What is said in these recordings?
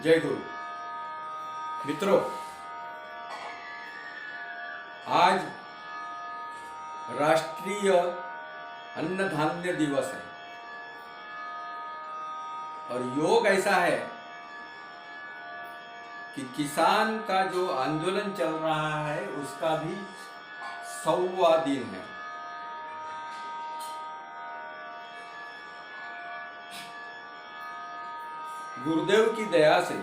जय गुरु। मित्रों, आज राष्ट्रीय अन्न धान्य दिवस है और योग ऐसा है कि किसान का जो आंदोलन चल रहा है उसका भी 100वां दिन है। गुरुदेव की दया से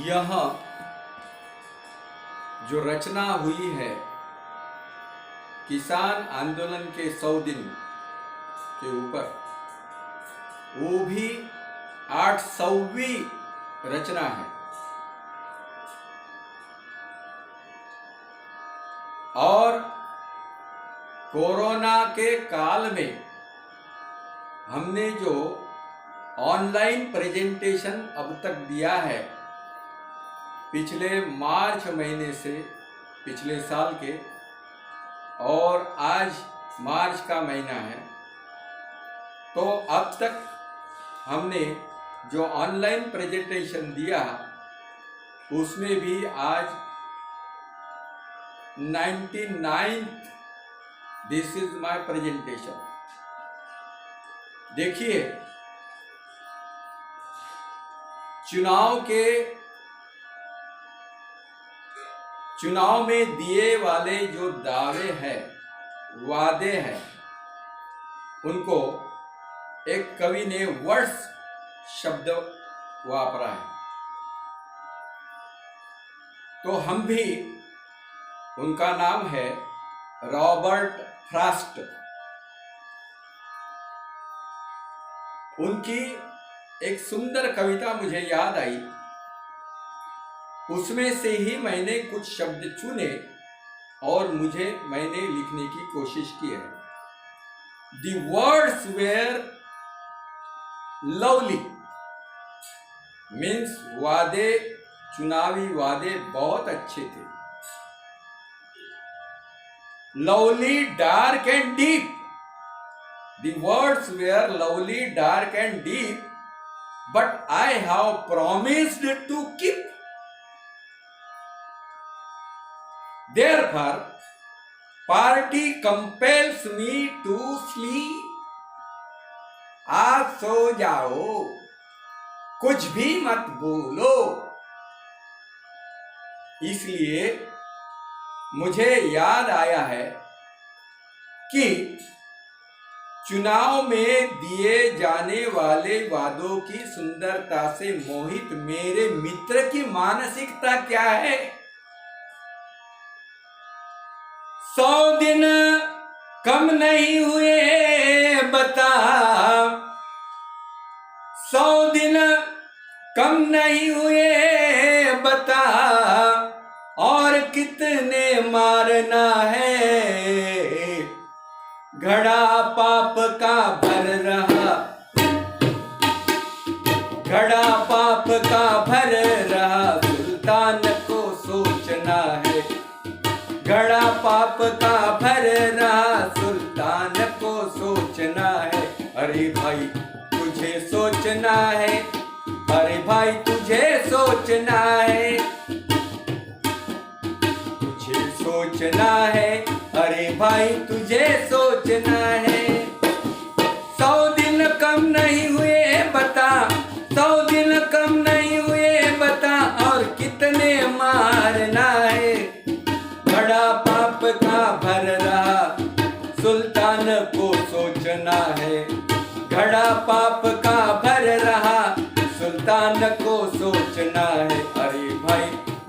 यह जो रचना हुई है किसान आंदोलन के 100 दिन के ऊपर, वो भी 800वीं रचना है और कोरोना के काल में हमने जो ऑनलाइन प्रेजेंटेशन अब तक दिया है पिछले मार्च महीने से, पिछले साल के, और आज मार्च का महीना है, तो अब तक हमने जो ऑनलाइन प्रेजेंटेशन दिया उसमें भी आज 99th this is my presentation. देखिए, चुनाव में दिए वाले जो दावे हैं, वादे हैं, उनको एक कवि ने वर्ड्स शब्द वापरा है, तो हम भी, उनका नाम है रॉबर्ट फ्रॉस्ट। उनकी एक सुंदर कविता मुझे याद आई, उसमें से ही मैंने कुछ शब्द चुने और मैंने लिखने की कोशिश की है। The words were lovely, means वादे, चुनावी वादे बहुत अच्छे थे। Lovely, dark and deep. The words were lovely, dark and deep, but I have promised to keep. Therefore, party compels me to sleep. आप सो जाओ, कुछ भी मत बोलो। इसलिए मुझे याद आया है कि चुनाव में दिए जाने वाले वादों की सुंदरता से मोहित मेरे मित्र की मानसिकता क्या है। 100 दिन कम नहीं हुए बता, 100 दिन कम नहीं हुए बता, और कितने मारना है। घड़ा पाप का भर रहा, घड़ा पाप का भर रहा, सुल्तान को सोचना है। घड़ा पाप का भर रहा, सुल्तान को सोचना है। अरे भाई तुझे सोचना है, अरे भाई तुझे सोचना है, सोचना है, अरे भाई तुझे सोचना है। 100 दिन कम नहीं हुए बता, 100 दिन कम नहीं हुए बता, और कितने मारना है। घड़ा पाप का भर रहा, सुल्तान को सोचना है। घड़ा पाप का भर रहा, सुल्तान को सोचना है। अरे भाई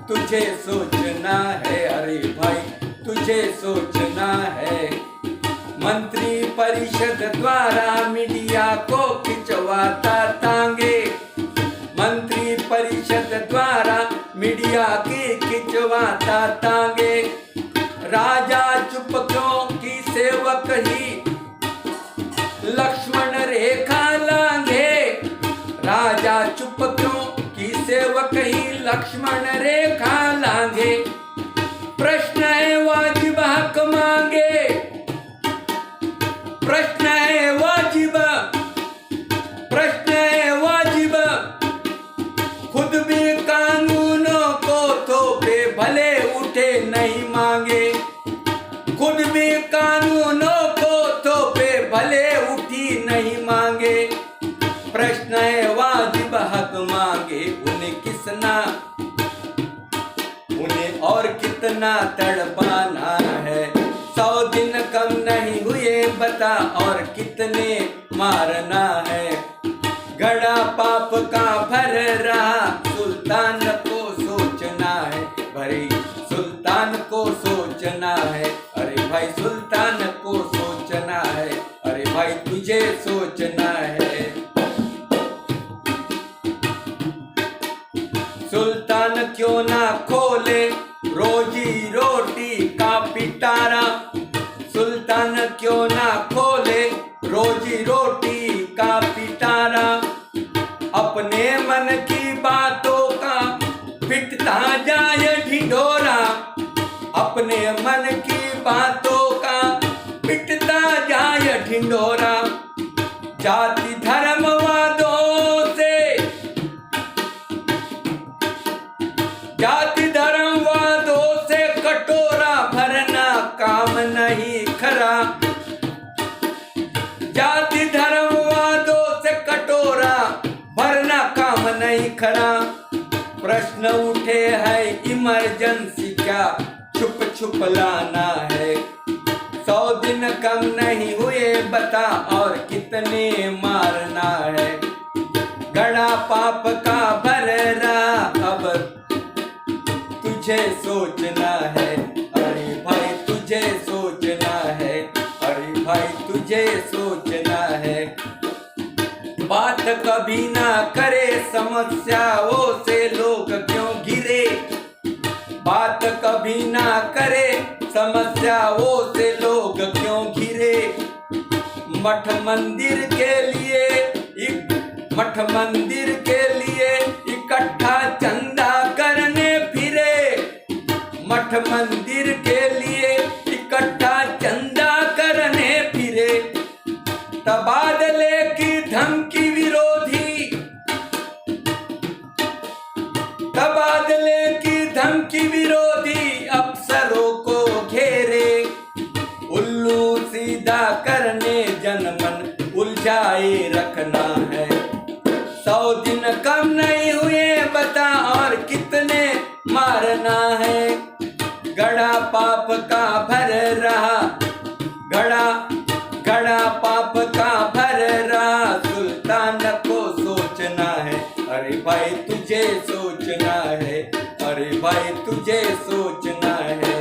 तुझे सोचना है, अरे भाई तुझे सोचना है। मंत्री परिषद द्वारा मीडिया को खिंचवाता तांगे, मंत्री परिषद द्वारा मीडिया के खिंचवाता तांगे। राजा चुप क्यों की सेवक ही लक्ष्मण रेखा लांघे। राजा चुप क्यों की सेवक ही लक्ष्मण रेखा लांघे। प्रश्न है वाजिब हक मांगे, प्रश्न है वाजिब कितना तड़पाना है। 100 दिन कम नहीं हुए बता और कितने मारना है। घड़ा पाप का भर रहा सुल्तान को सोचना है। भाई सुल्तान को सोचना है, अरे भाई सुल्तान को सोचना है, अरे भाई तुझे सोचना है। सुल्तान क्यों ना खोले रोजी रोटी का पिटारा। सुल्तान क्यों ना खोले रोजी रोटी का पिटारा। अपने मन की बातों का पिटता जाए ढिंढोरा। अपने मन की बातों का पिटता जाए ढिंढोरा। जाति धर्मवादों से, जाति धर्मवादों से कटोरा भरना काम नहीं खरा। जाति धर्मवादों से कटोरा भरना काम नहीं खरा। प्रश्न उठे है इमरजेंसी क्या छुप छुप लाना है। 100 दिन कम नहीं हुए बता और कितने मारना है। घड़ा पाप का भर रहा अब तुझे सोचना है, अरे भाई तुझे सोचना है, अरे भाई तुझे सोचना है। बात कभी ना करे समस्याओं से लोग क्यों घिरे। बात कभी ना करे समस्याओं से लोग क्यों घिरे। मठ मंदिर के लिए इकट्ठा चंदा करने फिरे। मठ मंदिर के लिए इकट्ठा चंदा करने फिरे। तबादले की धमकी विरोधी, तबादले की धमकी विरोधी अफसरों को घेरे। उल्लू सीधा करने जनमन उलझाए रखना है। 100 दिन कम नहीं हुए बता और कितने मारना है। घड़ा पाप का भर रहा, घड़ा पाप का भर रहा सुल्तान को सोचना है, अरे भाई तुझे सोचना है, अरे भाई तुझे सोचना है।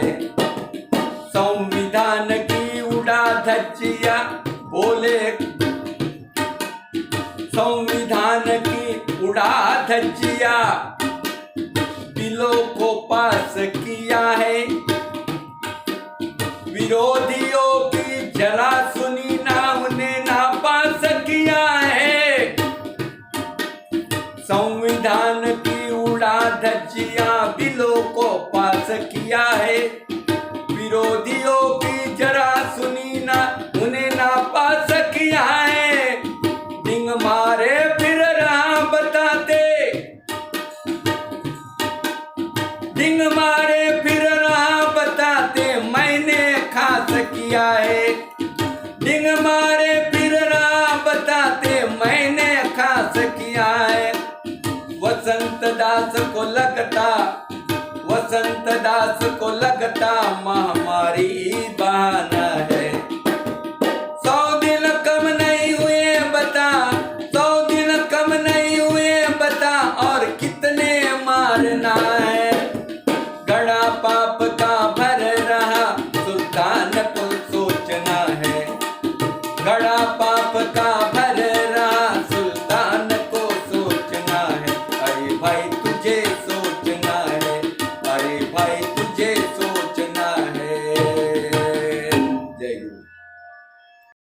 संविधान की उड़ा धज्जिया बोले, संविधान की उड़ा धज्जिया बिलों को पास किया है। विरोधियों की जरा सुनी ना उन्हें ना पास किया है। संविधान की उड़ा धज्जिया बिलों को पास किया है। विरोधियों की जरा सुनी ना उन्हें ना पास किया है। डिंग मारे फिर रहा बताते, डिंग मारे फिर रहा बताते मैंने खास किया है। डिंग मारे फिर रहा बताते मैंने खास किया है। वसंत दास को लगता, वसंत दास को लगता महामारी